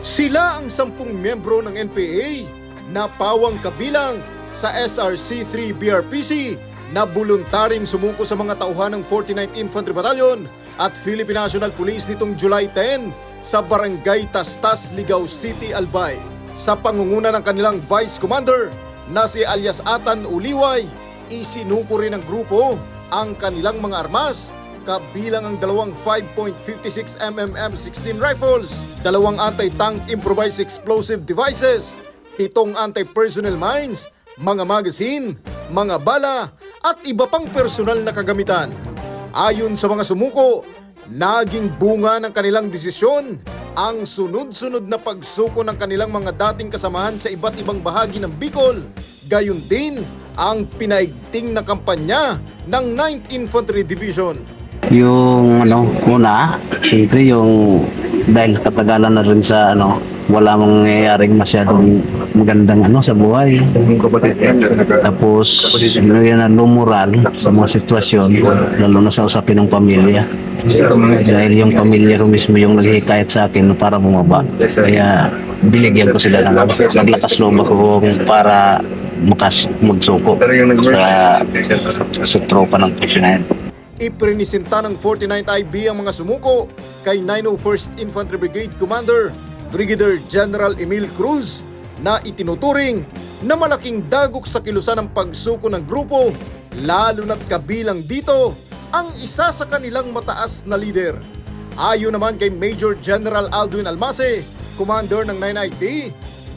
Sila ang 10 miyembro ng NPA na pawang kabilang sa SRC-3 BRPC na voluntaring sumuko sa mga tauhan ng 49th Infantry Battalion at Philippine National Police nitong July 10 sa Barangay Tastas, Ligao City, Albay. Sa pangunguna ng kanilang Vice Commander na si alias Atan Uliway, isinuko rin ng grupo ang kanilang mga armas, kabilang ang dalawang 5.56mm M16 rifles, dalawang anti-tank improvised explosive devices, 7 anti-personnel mines, mga magazine, mga bala, at iba pang personal na kagamitan. Ayon sa mga sumuko, naging bunga ng kanilang desisyon ang sunod-sunod na pagsuko ng kanilang mga dating kasamahan sa iba't ibang bahagi ng Bicol. Gayon din ang pinaigting na kampanya ng 9th Infantry Division. Yung muna, siyempre yung dahil katagalan na rin sa wala mangyayaring masyadong magandang sa buhay. Tapos yun na lumural sa mga sitwasyon, lalo na sa usapin ng pamilya. Dahil yung pamilya ko mismo yung naghihikayat sa akin para bumaba. Kaya binigyan ko sila ng naglakas loob ako para magsuko sa tropa ng Pilipinas. Iprinisinta ng 49th IB ang mga sumuko kay 901st Infantry Brigade Commander Brigadier General Emil Cruz na itinuturing na malaking dagok sa kilusan ng pagsuko ng grupo, lalo na't kabilang dito ang isa sa kanilang mataas na leader. Ayon naman kay Major General Aldwin Almase, Commander ng 9ID,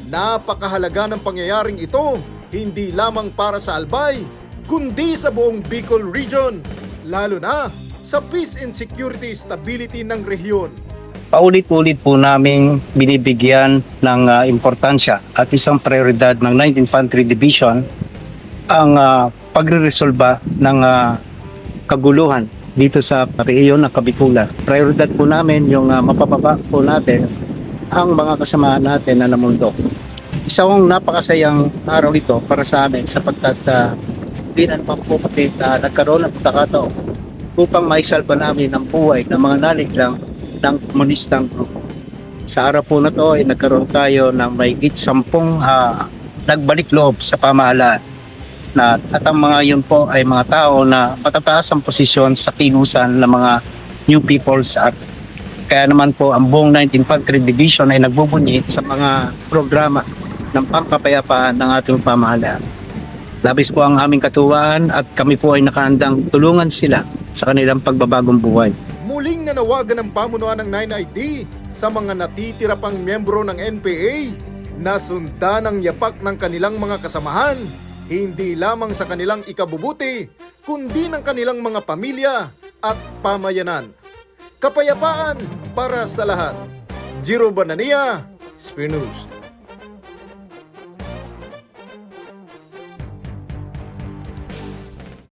napakahalaga ng pangyayaring ito hindi lamang para sa Albay, kundi sa buong Bicol Region, lalo na sa peace and security stability ng rehiyon. Paulit-ulit po naming binibigyan ng importansya at isang prioridad ng 9th Infantry Division ang pagre-resolba ng kaguluhan dito sa rehiyon ng Kabikulan. Prioridad po namin yung mapababa po natin ang mga kasamahan natin na namundok. Isang napakasayang araw ito para sa amin sapagkat binan pa po kami na nagkaroon ng pagkakataon upang maisalba namin ang buhay ng mga naliglang ng komunistang grupo. Sa araw po na to ay nagkaroon tayo ng mahigit 10 nagbalik loob sa pamahalaan at ang mga yun po ay mga tao na matataas ang posisyon sa kilusan ng mga New People's Act. Kaya naman po ang buong 9th Infantry Division ay nagbubunyi sa mga programa ng pangkapayapaan ng ating pamahalaan. Labis po ang aming katuwaan at kami po ay nakahandang tulungan sila sa kanilang pagbabagong buhay. Muling nanawagan ng pamunuan ng 9ID sa mga natitira pang miyembro ng NPA na sundan ang yapak ng kanilang mga kasamahan, hindi lamang sa kanilang ikabubuti, kundi ng kanilang mga pamilya at pamayanan. Kapayapaan para sa lahat. Jiro Banania, Spear News.